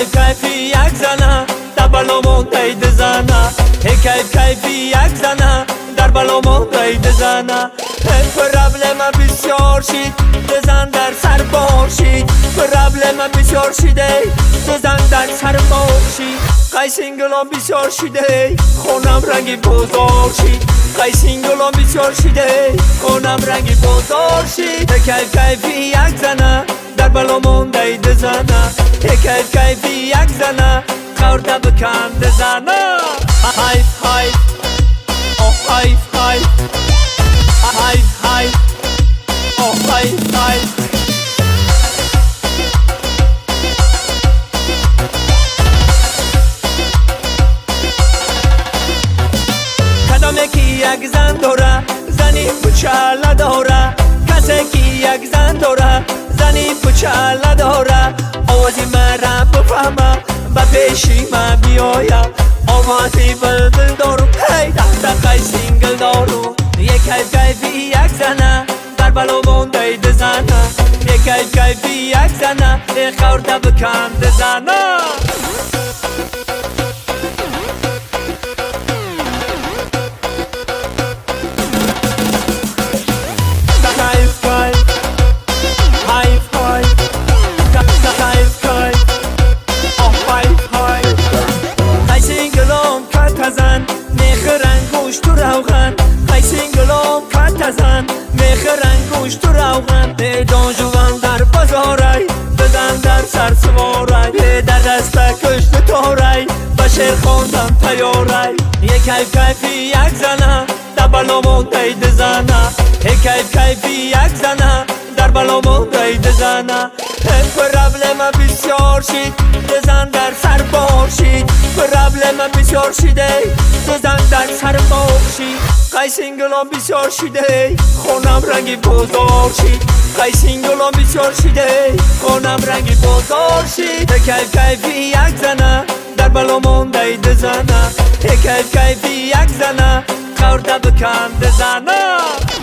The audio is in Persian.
کیفی یک زنه در بلامون دید زنه کیفی یک زنه در بلامون دید زنه پرابلم بسیار شید زن در سر باشید پرابلم بسیار شده زن در سر باشید قیسینگلان بسیار شده خونم رنگی بزار شید قیسینگلان بسیار شده خونم رنگی بزار شید کیفی یک زنه در بلامون دید زنه کیفی یک زنه خورده بکند زنه حیف حیف آه حیف حیف حیف حیف آه حیف حیف کدامه کی یک زن داره زنی پچله داره کسی کی یک زن داره زنی پچله داره آوازی مرا بفهمه به پیشی من بیایم آوازی بلبل دارم هی تحت قیسینگل دارم یک کیفی یک زنه در بلامون دید زنه یک کیفی یک زنه خورده بکند زنه تو روغن قیسینگلام کت زن میخرن گوشت و روغن دانجوان در بازاری بزن در سر سواری در دست کشت تاری به شیر خوندم تیاری یک کیفی یک زنه در بلامون دید زنه کیفی یک زنه در بلامون دید زنه پرابلم بسیار شید زن در سر باشید پرابلم بسیار شده زن در سر باشید قیسینگلان بسیار شده خونم رنگی بزار شید قیسینگلان بسیار شده خونم رنگی بزار شید کیفی یک زنه در بلامون دید زنه کیفی یک زنه خورده بکند زنه